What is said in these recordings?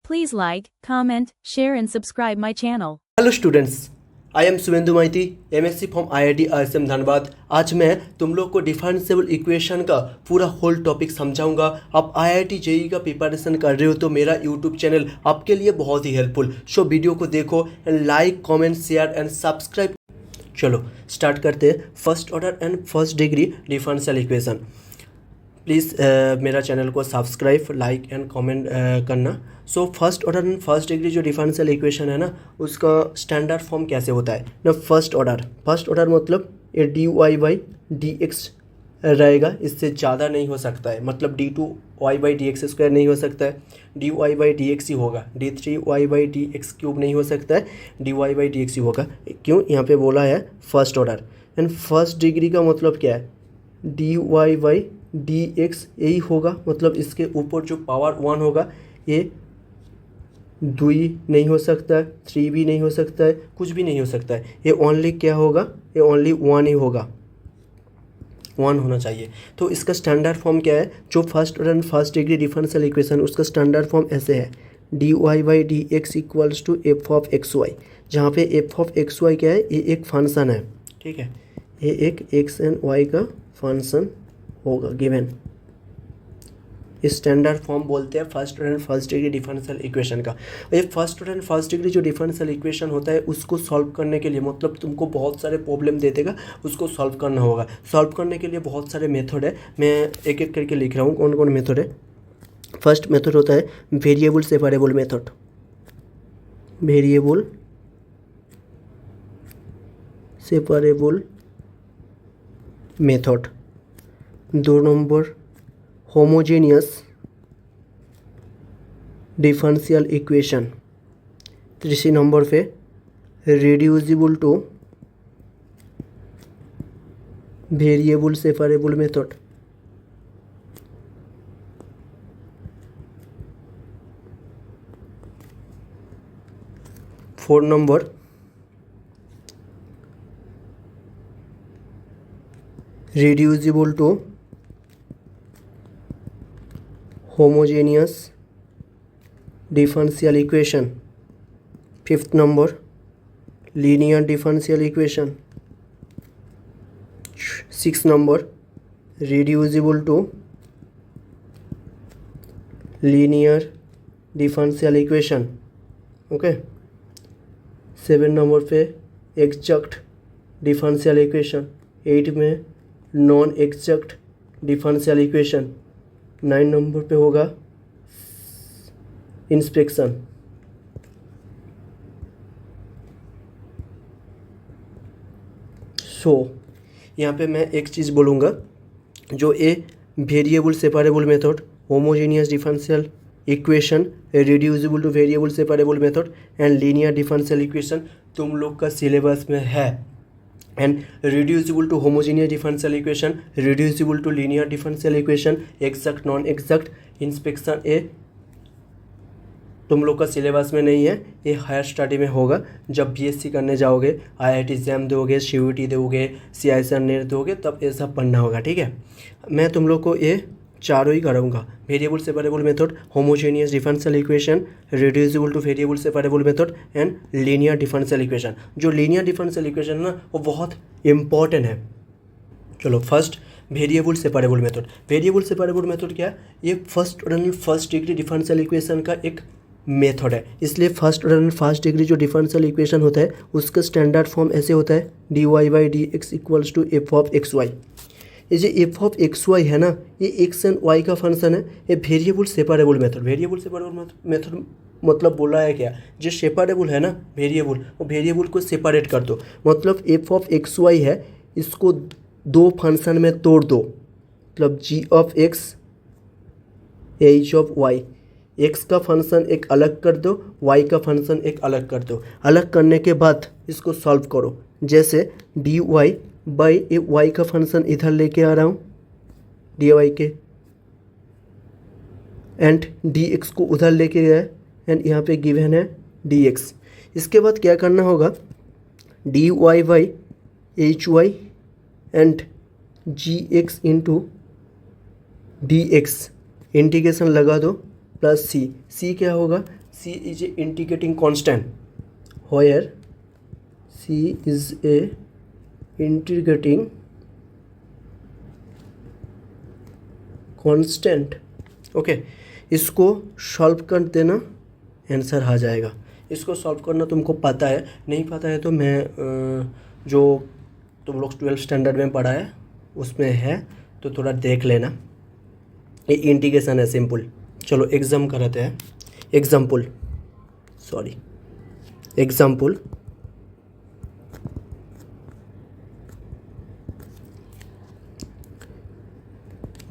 Please like, comment, share and subscribe my channel. Hello students, I am Shubhendu Maiti, MSc from IIT ISM Dhanbad. आज मैं तुम लोग को differential equation का पूरा होल टॉपिक समझाऊंगा। आप आईआईटी जेईई का प्रिपरेशन कर रहे हो तो मेरा यूट्यूब चैनल आपके लिए बहुत ही हेल्पफुल। सो वीडियो को देखो and like, comment, share and subscribe. चलो स्टार्ट करते हैं। First order and first degree differential equation. Please मेरा चैनल को सब्सक्राइब, लाइक एंड कमेंट करना। So first order and first degree जो डिफरेंशियल इक्वेशन है ना, उसका स्टैंडर्ड फॉर्म कैसे होता है ना। फर्स्ट ऑर्डर मतलब ये D Y by D x रहेगा, इससे ज़्यादा नहीं हो सकता है। मतलब D two Y by D x square नहीं हो सकता है, D Y by D x ही होगा। D three Y by D x cube नहीं हो सकता है, D Y by D x ही होगा। क्यों यहाँ पे बोला है first order. And first degree का मतलब क्या है, D Y by D x यही होगा। मतलब इसके ऊपर जो पावर वन होगा ये 2 नहीं हो सकता है, 3 भी नहीं हो सकता है, कुछ भी नहीं हो सकता है। ये ओनली क्या होगा, ये ओनली 1 ही होगा, 1 होना चाहिए। तो इसका स्टैंडर्ड फॉर्म क्या है, जो first order and first degree differential equation, उसका स्टैंडर्ड फॉर्म ऐसे है, D Y by D x equals to F of x y. जहाँ पे एफ ऑफ एक्स वाई क्या है, ये एक फंक्शन है, ठीक है। ये एक एक्स एंड वाई का फंक्शन होगा गिवन। स्टैंडर्ड फॉर्म बोलते हैं first order and first degree differential equation का। ये first order and first degree जो डिफरेंशियल इक्वेशन होता है, उसको सॉल्व करने के लिए मतलब तुमको बहुत सारे प्रॉब्लम दे देगा, उसको सॉल्व करना होगा। सॉल्व करने के लिए बहुत सारे मेथड है, मैं एक एक करके लिख रहा हूँ कौन कौन मेथड है। फर्स्ट मेथड होता है variable separable method, variable separable method. 2 number homogeneous differential equation. 3 number पे reducible to variable separable method. 4 number reducible to homogeneous differential equation। 5th number linear differential equation। 6th number reducible to linear differential equation, okay. 7 number पे exact differential equation. 8 में non exact differential equation. 9 number पे होगा inspection. सो यहाँ पे मैं एक चीज़ बोलूँगा, जो a variable separable method, homogeneous differential equation, reducible to variable separable method and linear differential equation तुम लोग का सिलेबस में है। And reducible to homogeneous differential equation, reducible to linear differential equation, exact non exact, inspection, ये तुम लोग का syllabus में नहीं है। ये हायर स्टडी में होगा, जब बीएससी करने जाओगे, आईआईटी एग्जाम दोगे, सीयूईटी दोगे, सीआईएसएफ नेट दोगे, तब ये सब पढ़ना होगा, ठीक है। मैं तुम लोग को ये चारों ही कराऊंगा, variable separable method, homogeneous differential equation, reducible to variable separable method and linear differential equation. जो लीनियर डिफरेंशियल इक्वेशन है ना, वो बहुत इंपॉर्टेंट है। चलो first variable separable method. Variable separable method क्या है, ये first order and first degree differential equation का एक मेथड है। इसलिए first order and first degree जो डिफरेंशियल इक्वेशन होता है, उसका स्टैंडर्ड फॉर्म ऐसे होता है, D Y by D x equals to F of x Y. ये जो एफ ऑफ एक्स वाई है ना, ये एक्स एंड वाई का फंक्शन है। ये variable separable method, variable separable method मतलब बोला है क्या, जो सेपरेबल है ना वेरिएबल, वो वेरिएबल को सेपरेट कर दो। मतलब एफ ऑफ एक्स वाई है, इसको 2 फंक्शन में तोड़ दो। मतलब G of X, H of Y, X का फंक्शन एक अलग कर दो, वाई का फंक्शन एक अलग कर दो। अलग करने के बाद इसको सॉल्व करो। जैसे d Y by a y का फंक्शन इधर लेके आ रहा हूँ, डी वाई के, एंड डी एक्स को उधर लेके गया, एंड यहाँ पे गिवन है डी एक्स। इसके बाद क्या करना होगा, D Y by h y and g x into d x integration लगा दो प्लस सी। सी क्या होगा, C is a integrating constant, where C is a integrating constant. Okay, इसको सॉल्व कर देना, आंसर आ जाएगा। इसको सॉल्व करना तुमको पता है, नहीं पता है तो मैं जो तुम लोग 12th स्टैंडर्ड में पढ़ा है उसमें है, तो थोड़ा देख लेना। ये इंटीग्रेशन है सिंपल। चलो एग्जाम कराते हैं। Example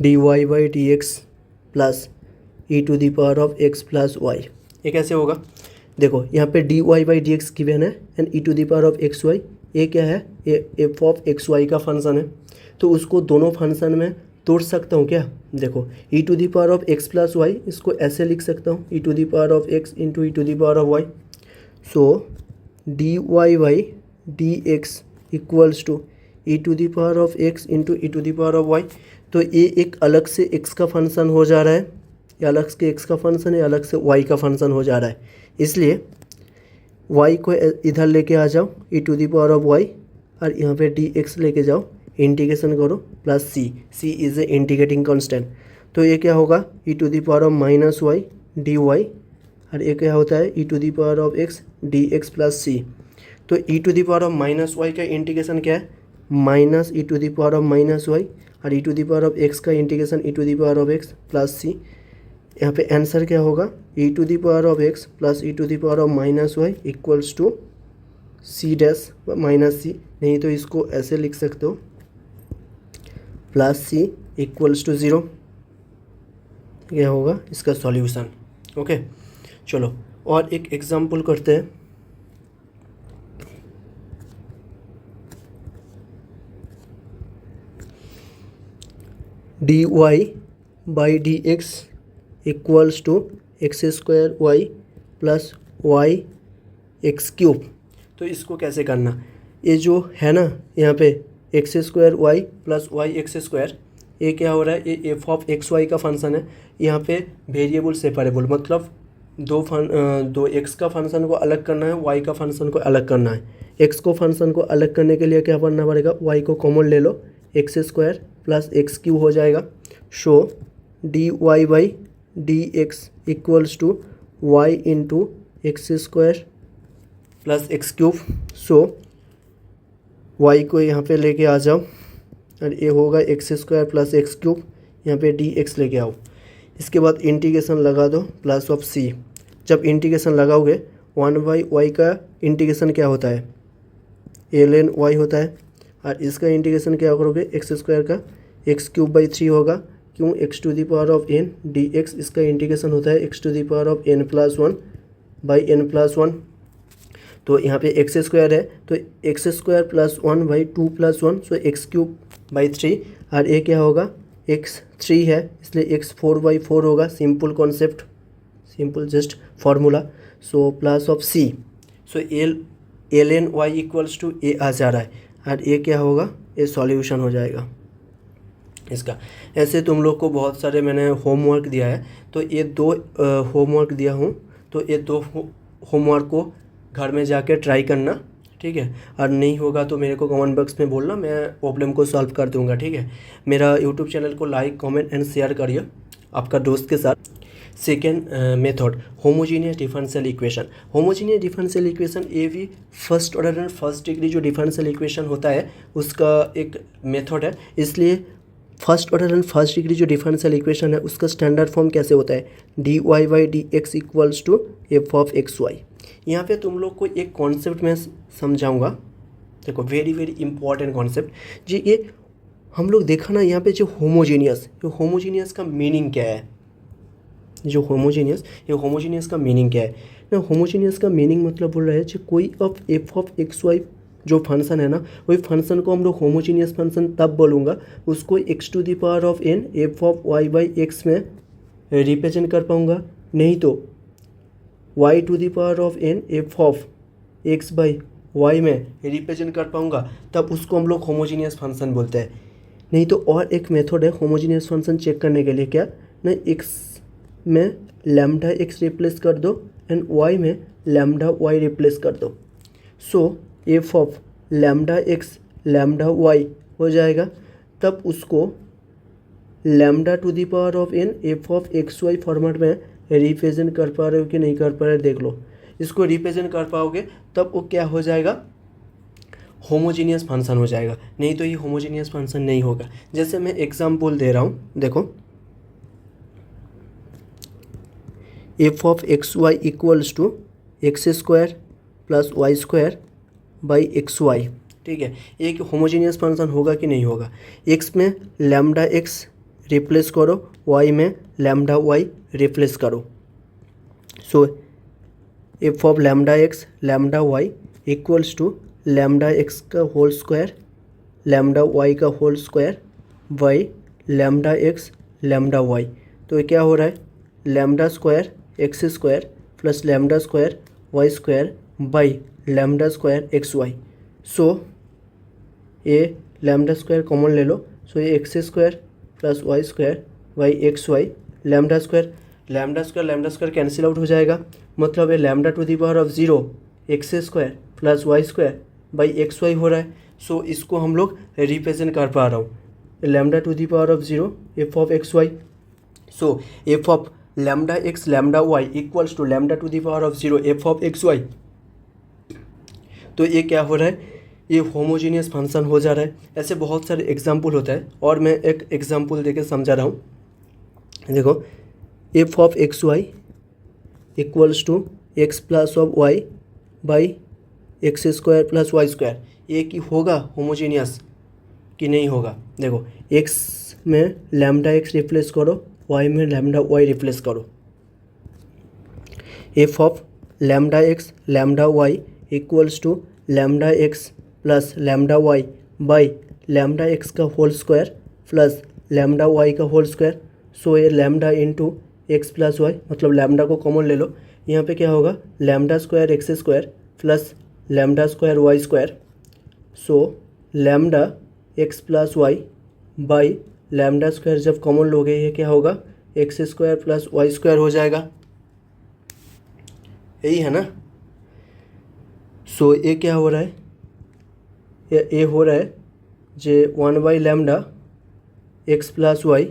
dy by D x plus E to the power of X plus Y. ये कैसे होगा? देखो यहाँ पे dy by D X given है and E to the power of x Y, ये क्या है? ये एफ ऑफ एक्स वाई का फंक्शन है, तो उसको दोनों फंक्शन में तोड़ सकता हूँ क्या? देखो E to the power of X plus Y, इसको ऐसे लिख सकता हूँ, E to the power of X into E to the power of Y. So dy by D x equals to E to the power of X into E to the power of Y. तो ये एक अलग से x का function हो जा रहा है, ये अलग से x का फंक्शन है, अलग से y का फंक्शन हो जा रहा है। इसलिए y को इधर लेके आ जाओ E to the power of y, और यहाँ पे dx लेके जाओ, इंटीग्रेशन करो plus c is a integrating constant. तो ये क्या होगा? E to the power of minus Y D Y, और ये क्या होता है? E to the power of x D x plus c। तो E to the power of minus Y का इंटीग्रेशन क्या है? Minus E to the power of minus Y, और E to the power of X का integration E to the power of X plus C. यहाँ पे answer क्या होगा? E to the power of X plus E to the power of minus Y equals to C dash minus C, नहीं तो इसको ऐसे लिख सकते हो, प्लस सी इक्वल्स टू 0। यह होगा इसका सॉल्यूशन। ओके, चलो और एक एग्जाम्पल करते हैं। dy by D x equals to x square y plus y x cube. तो इसको कैसे करना? ये जो है ना यहाँ पे x square y plus y x square, ये क्या हो रहा है? ये एफ ऑफ एक्स वाई का फंक्शन है। यहाँ पे वेरिएबल सेपरेबल, मतलब दो एक्स का फंक्शन को अलग करना है, वाई का फंक्शन को अलग करना है। एक्स को फंक्शन को अलग करने के लिए क्या करना पड़ेगा? वाई को कॉमन ले लो, X square plus X cube हो जाएगा। So D Y by D x equals to Y into X square plus X cube. So Y को यहाँ पे लेके आ जाओ, और ये होगा x square plus X cube, यहाँ पे डी एक्स लेके आओ। इसके बाद इंटीग्रेशन लगा दो प्लस ऑफ सी। जब इंटीग्रेशन लगाओगे 1/y का इंटीग्रेशन क्या होता है? ln y होता है, और इसका इंटीग्रेशन क्या करोगे? एक्स स्क्वायर का एक्स क्यूब बाई 3 होगा। क्यों? X to the power of n d x, इसका इंटीग्रेशन होता है x to the power of n plus 1 by n plus 1। तो यहाँ पे एक्स स्क्वायर है, तो x square plus 1 by 2 plus 1, so x cube by 3, और ये क्या होगा? एक्स 3 है, इसलिए एक्स 4 बाई 4 होगा। Simple concept, simple just formula. So plus of C, so ln y equals to A आ जा रहा है, और ये क्या होगा? ये सॉल्यूशन हो जाएगा इसका। ऐसे तुम लोग को बहुत सारे मैंने होमवर्क दिया है, तो ये 2 होमवर्क दिया हूँ, तो ये 2 होमवर्क को घर में जाके ट्राई करना, ठीक है? और नहीं होगा तो मेरे को कमेंट बॉक्स में बोलना, मैं प्रॉब्लम को सॉल्व कर दूंगा, ठीक है? मेरा यूट्यूब चैनल को लाइक कमेंट एंड शेयर करिए आपका दोस्त के साथ। Second method, homogeneous differential equation. Homogeneous differential equation ये भी first order and first degree जो डिफरेंशियल इक्वेशन होता है उसका एक मेथड है। इसलिए first order and first degree जो डिफरेंशियल इक्वेशन है उसका स्टैंडर्ड फॉर्म कैसे होता है? D Y by D x equals to F of x Y. यहाँ पे तुम लोग को एक कॉन्सेप्ट में समझाऊंगा, देखो वेरी वेरी इंपॉर्टेंट कॉन्सेप्ट जी। ये हम लोग देखा ना यहाँ पे जो होमोजीनियस का मीनिंग क्या है? जो होमोजीनियस का मीनिंग क्या है ना? होमोजीनियस का मीनिंग मतलब बोल रहा है जो कोई of f of x y जो फंक्शन है ना, वही फंक्शन को हम लोग होमोजीनियस फंक्शन तब बोलूँगा उसको x to the power of N F of Y by x में रिप्रेजेंट कर पाऊँगा, नहीं तो y to the power of N F of x by y में रिप्रेजेंट कर पाऊँगा, तब उसको हम लोग होमोजीनियस फंक्शन बोलते हैं। नहीं तो और एक मेथड है होमोजीनियस फंक्शन चेक करने के लिए, क्या ना एक्स में लैम्डा एक्स रिप्लेस कर दो एंड वाई में लैम्डा वाई रिप्लेस कर दो। So F of lambda x lambda Y हो जाएगा। तब उसको lambda to the power of N F of x Y format में रिप्रेजेंट कर पा रहे हो कि नहीं कर पा रहे देख लो। इसको रिप्रेजेंट कर पाओगे तब वो क्या हो जाएगा, होमोजीनियस फंक्शन हो जाएगा, नहीं तो ये होमोजीनियस फंक्शन नहीं होगा। जैसे मैं एग्जाम्पल दे रहा हूँ, देखो f of x y equals to x square plus Y square by x y, ठीक है। एक होमोजीनियस फंक्शन होगा कि नहीं होगा। एक्स में लैम्डा एक्स रिप्लेस करो, वाई में लैम्डा वाई रिप्लेस करो। So F of lambda x lambda Y equals to lambda X का होल स्क्वायर लैम्डा वाई का whole square by lambda x lambda Y. तो ये क्या हो रहा है, lambda square x square plus lambda square Y square by lambda square X Y. So ये lambda square common ले लो। सो ये X square plus Y square by x y lambda square cancel out हो जाएगा। मतलब ये lambda to the power of 0 x square plus Y square by x y हो रहा है। सो इसको हम लोग रिप्रेजेंट कर पा रहा हूँ, lambda to the power of 0 f of x Y. So F of lambda x lambda Y equals to lambda to the power of 0 f of x Y. तो ये क्या हो रहा है, ये होमोजीनियस फंक्शन हो जा रहा है। ऐसे बहुत सारे एग्जाम्पल होता है और मैं एक एग्जाम्पल देके समझा रहा हूँ। देखो f of x y equals to x plus of Y by x square plus Y square, ये कि होगा होमोजीनियस कि नहीं होगा। देखो एक्स में लैम्डा एक्स रिप्लेस करो, वाई में लैम्डा वाई रिप्लेस करो। F of lambda x lambda Y equals to lambda X plus lambda Y by lambda X का whole square plus lambda Y का होल स्क्वायर। सो ये lambda into X plus Y, मतलब lambda को common ले लो। यहाँ पे क्या होगा, lambda square x square plus lambda square Y square. So lambda X plus Y by lambda square जब कॉमन लोगे ये क्या होगा, x square plus Y square हो जाएगा, यही है ना। सो ये क्या हो रहा है, ये हो रहा है J 1 by lambda X plus Y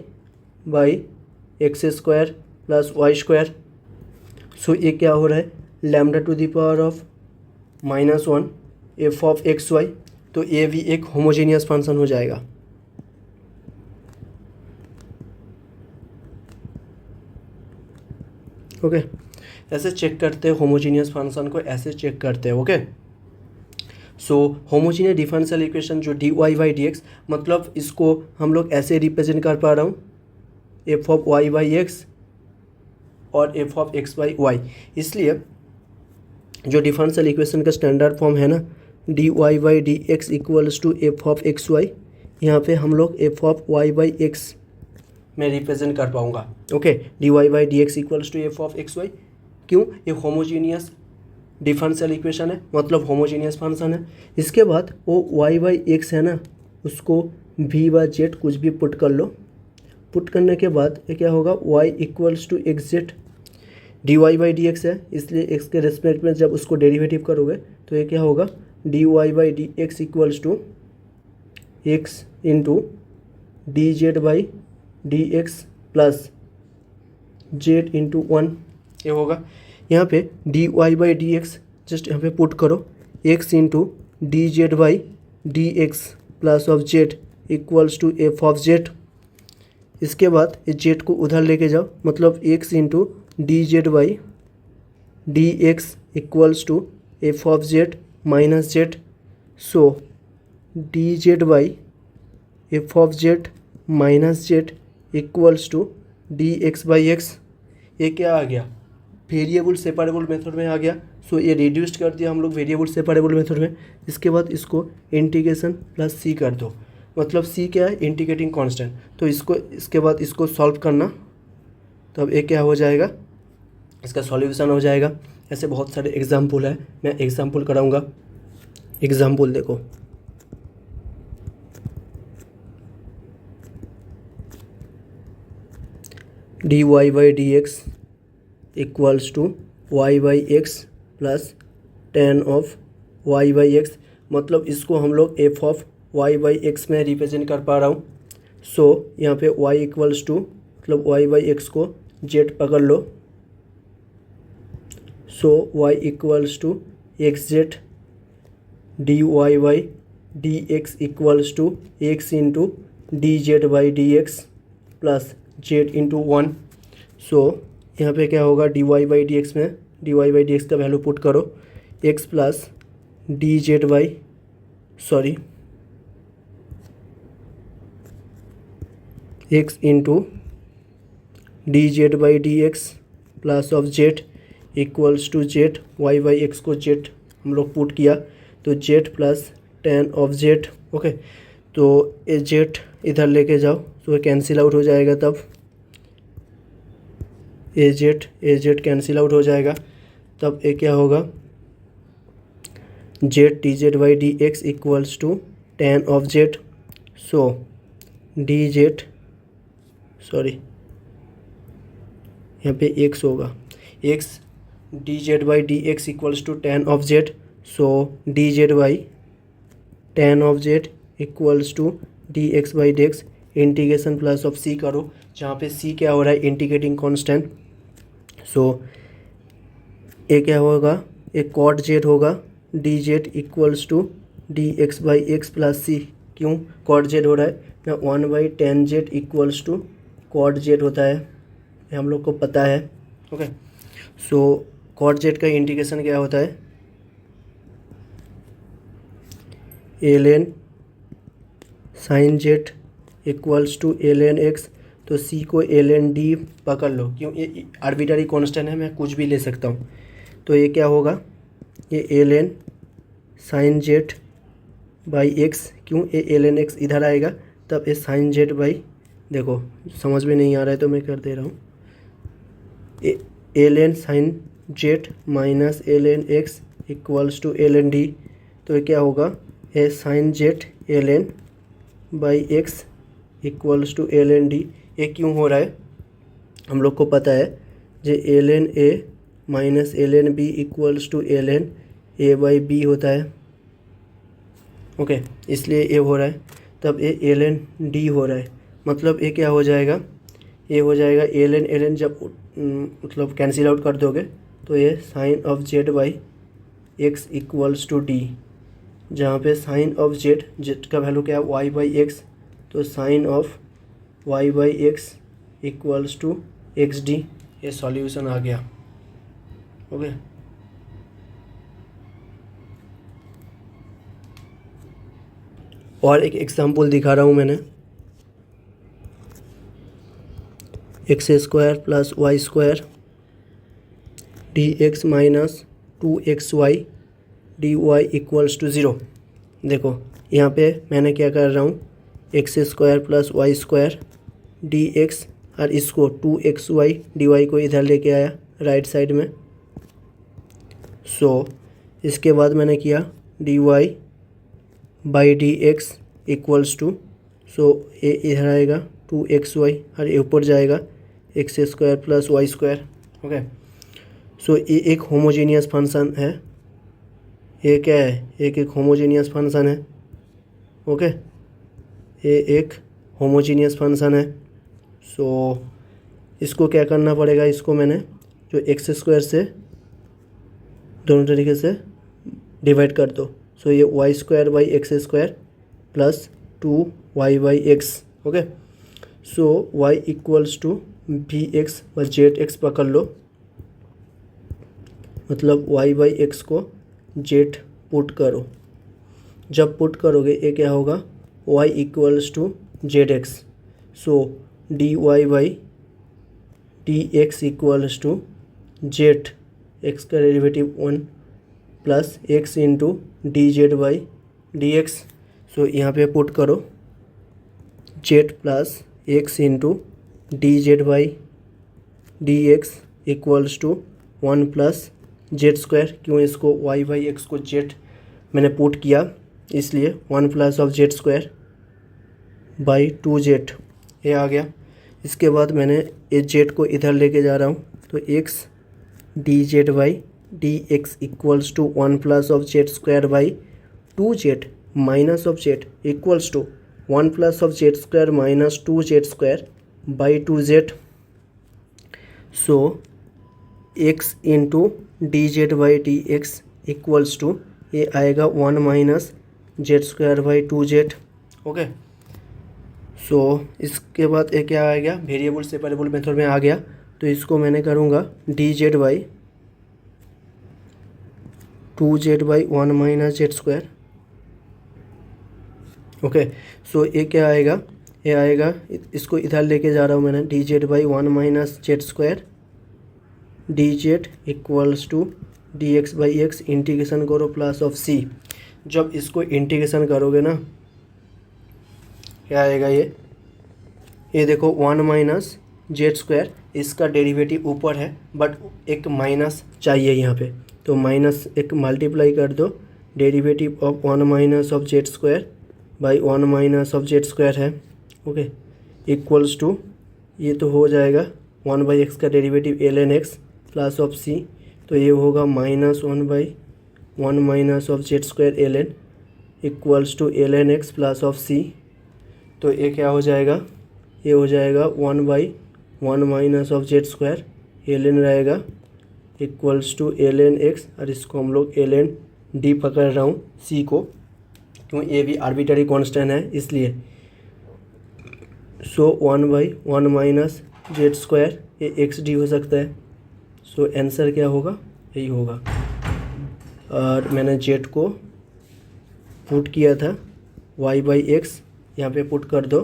by x square plus Y square. So ये क्या हो रहा है, lambda to the power of -1 F of x Y. तो ये भी एक होमोजीनियस फंक्शन हो जाएगा। ओके ऐसे चेक करते हैं होमोजीनियस फंक्शन को, ऐसे चेक करते हैं। Okay so homogeneous differential equation जो D Y by D X, मतलब इसको हम लोग ऐसे रिप्रेजेंट कर पा रहा हूँ, F of Y by X और F of x by Y. इसलिए जो डिफरेंशियल इक्वेशन का स्टैंडर्ड फॉर्म है ना, D Y by D x equals to F of x Y, यहाँ पे हम लोग F of Y by x में रिप्रेजेंट कर पाऊँगा। Okay D Y by D x equals to F of x Y. क्यों, ये होमोजीनियस डिफरेंशियल इक्वेशन है, मतलब होमोजीनियस फंक्शन है। इसके बाद वो वाई बाई एक्स है ना, उसको वी बाई जेड कुछ भी पुट कर लो। पुट करने के बाद ये क्या होगा, y equals to x z, d Y by D x है इसलिए x के रेस्पेक्ट में जब उसको डेरिवेटिव करोगे तो ये क्या होगा, D Y by D x equals to x into D Z by D x plus Z into 1 ये होगा। यहाँ पे D Y by D x just यहाँ पे पुट करो, x into D Z by D x plus of Z equals to F of Z. इसके बाद इस जेड को उधर लेके जाओ, मतलब x into D Z by D x equals to F of z minus z. So d Z by f of z minus z equals to d x by x. ये क्या आ गया, वेरिएबल सेपरेबल मेथड में आ गया। सो ये reduced कर दिया हम लोग वेरिएबल सेपरेबल मेथड में। इसके बाद इसको इंटीग्रेशन प्लस सी कर दो, मतलब सी क्या है, इंटीग्रेटिंग कांस्टेंट। तो इसको इसके बाद इसको सॉल्व करना, तो अब ये क्या हो जाएगा, इसका सॉल्यूशन हो जाएगा। ऐसे बहुत सारे एग्जाम्पल है, मैं एग्जाम्पल कराऊंगा। एग्जाम्पल देखो, d Y by D x equals to Y by x plus ten of Y by x, मतलब इसको हम लोग F of Y by x में रिप्रेजेंट कर पा रहा हूँ। सो यहाँ पे y इक्वल्स टू मतलब वाई बाई एक्स को जेड पकड़ लो। So y equals to x z d Y by D x equals to x into D Z by D x plus Z into one. So यहाँ पे क्या होगा, D Y by D X में D Y by D X का value put करो, X plus D Z by X into D Z by D x plus of Z equals to Z, Y by x को Z हम लोग put किया तो Z plus ten of Z. Okay, तो ये Z इधर लेके जाओ तो कैंसिल आउट हो जाएगा, तब ए जेड कैंसिल आउट हो जाएगा, तब ये क्या होगा, z d Z by D x equals to ten of z. So d z यहाँ पे एक्स होगा, x d Z by D x equals to ten of z. So d Z by ten of Z equals to d x by D x, integration plus of c करो, जहाँ पे सी क्या हो रहा है, इंटीग्रेटिंग कांस्टेंट। सो ये क्या होगा, एक कॉट जेड होगा, D z equals to d x by x plus सी। क्यों कॉट जेड हो रहा है ना, one by ten Z equals to cot Z होता है, ये हम लोग को पता है। ओके, सो कॉट जेड का इंटीग्रेशन क्या होता है, L n sine Z equals to l n x. तो सी को एल एन डी पकड़ लो, क्यों ये आर्बिट्ररी कांस्टेंट है, मैं कुछ भी ले सकता हूँ। तो ये क्या होगा, ये l n sine z by x, क्यों ये एल एन एक्स इधर आएगा, तब ये साइन जेड बाई, देखो समझ में नहीं आ रहा है तो मैं कर दे रहा हूँ, l n sine z minus l n x equals to l n d. तो ये क्या होगा, a sine z l n by x equals to l n d. ये क्यों हो रहा है, हम लोग को पता है जो l n a minus l n b equals to l n a by b होता है। ओके, इसलिए ये हो रहा है, तब ये एल एन डी हो रहा है, मतलब ये क्या हो जाएगा, ये हो जाएगा एल एन जब मतलब कैंसिल आउट कर दोगे तो ये sine of z by x equals to d, जहाँ पे साइन ऑफ जेड का वैल्यू क्या है, वाई बाई एक्स, तो sine of Y by x equals to x d. ये सॉल्यूशन आ गया। ओके, और एक एग्जांपल दिखा रहा हूँ मैंने, x square plus Y square d x minus two x y D y equals to zero. देखो यहाँ पे मैंने क्या कर रहा हूँ, x square plus Y square d x, और इसको two x y D y को इधर लेके आया राइट साइड में। सो इसके बाद मैंने किया d Y by D x equals to, so ये इधर आएगा टू एक्स वाई और ये ऊपर जाएगा x square plus Y square. Okay, so ये एक होमोजेनियस फंक्शन है, ये क्या है, एक होमोजेनियस फंक्शन है। ओके, ये एक होमोजेनियस फंक्शन है। सो इसको क्या करना पड़ेगा, इसको मैंने जो एक्स स्क्वायर से दोनों तरीके से डिवाइड कर दो। सो ये y square by x square plus two Y by x. Okay, so y equals to v x व जेड एक्स पकड़ लो, मतलब वाई बाई एक्स को जेड पुट करो। जब पुट करोगे ये क्या होगा, y equals to z x. So d Y by D x equals to z x का derivative one plus x into D Z by D x. So यहाँ पे पुट करो z plus x into D Z by D x equals to one plus z square. क्यों इसको y by x को z मैंने put किया, इसलिए one plus of z square by two z, ये आ गया। इसके बाद मैंने ये जेड को इधर लेके जा रहा हूँ, तो x d Z by D x equals to 1 plus of z square by 2z minus of Z equals to 1 plus of z square minus 2z square by 2z. So x into D Z by D x equals to ये आएगा 1 minus z square by 2z. Okay, so इसके बाद ये क्या आ गया, variable separable method में आ गया. तो इसको मैंने करूँगा d Z by 2z by 1 minus z square. Okay, so ये क्या आएगा, ये आएगा, इसको इधर लेके जा रहा हूँ मैं, d Z by 1 minus z square d z equals to d x by x. Integration करो प्लस ऑफ सी. जब इसको इंटीग्रेशन करोगे ना, क्या आएगा, ये देखो 1 माइनस जेड स्क्वायर, इसका डेरिवेटिव ऊपर है बट एक माइनस चाहिए यहाँ पे, तो माइनस एक मल्टीप्लाई कर दो. Derivative of 1 minus of z square by 1 minus of z square है. ओके, इक्वल्स टू ये तो हो जाएगा 1 बाई एक्स का derivative ln x plus of c, तो ये होगा minus 1 by 1 minus of z square ln equals to ln x plus of c. तो ये क्या हो जाएगा, ये हो जाएगा 1 by 1 minus of z square ln रहेगा इक्वल्स टू ln एक्स, और इसको हम लोग ln डी पकड़ रहा हूँ सी को, क्यों ये भी आर्बिट्ररी कांस्टेंट है इसलिए. सो 1 बाई 1 माइनस जेड स्क्वायर ये एक्स डी हो सकता है. सो आंसर क्या होगा, यही होगा. और मैंने जेड को पुट किया था वाई बाई एक्स, यहाँ पे पुट कर दो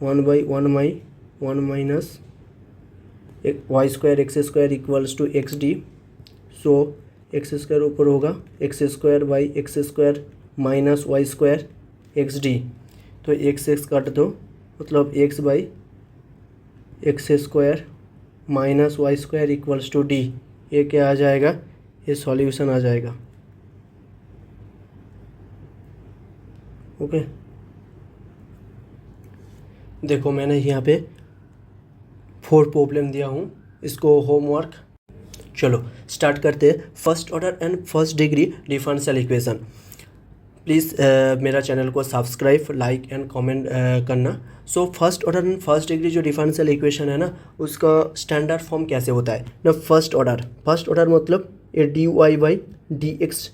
1 by 1 minus y square x square equals to x d. So x square ऊपर होगा, x square by x square minus y square x d. तो एक्स एक्स काट दो, मतलब x by x square minus y square equals to d. ये क्या आ जाएगा, ये सॉल्यूशन आ जाएगा. ओके, देखो मैंने यहाँ पे 4 प्रॉब्लम दिया हूँ, इसको होमवर्क. चलो स्टार्ट करते हैं. First order and first degree differential equation. Please मेरा चैनल को सब्सक्राइब, लाइक एंड कमेंट करना. So first order and first degree जो डिफरेंशियल इक्वेशन है ना, उसका स्टैंडर्ड फॉर्म कैसे होता है ना. फर्स्ट ऑर्डर मतलब ये D Y by D x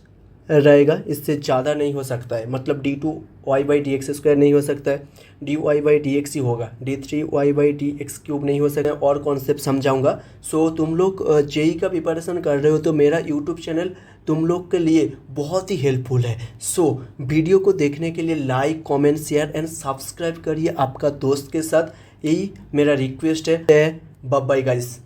रहेगा, इससे ज़्यादा नहीं हो सकता है. मतलब D two Y by D x square नहीं हो सकता है, D Y by D x ही होगा. D three Y by D x cube नहीं हो सकता है. और कॉन्सेप्ट समझाऊंगा. सो तुम लोग जेई का प्रिपरेशन कर रहे हो तो मेरा यूट्यूब चैनल तुम लोग के लिए बहुत ही हेल्पफुल है. सो वीडियो को देखने के लिए like, comment, share and subscribe करिए आपका दोस्त के साथ. यही मेरा रिक्वेस्ट है. Bye bye guys.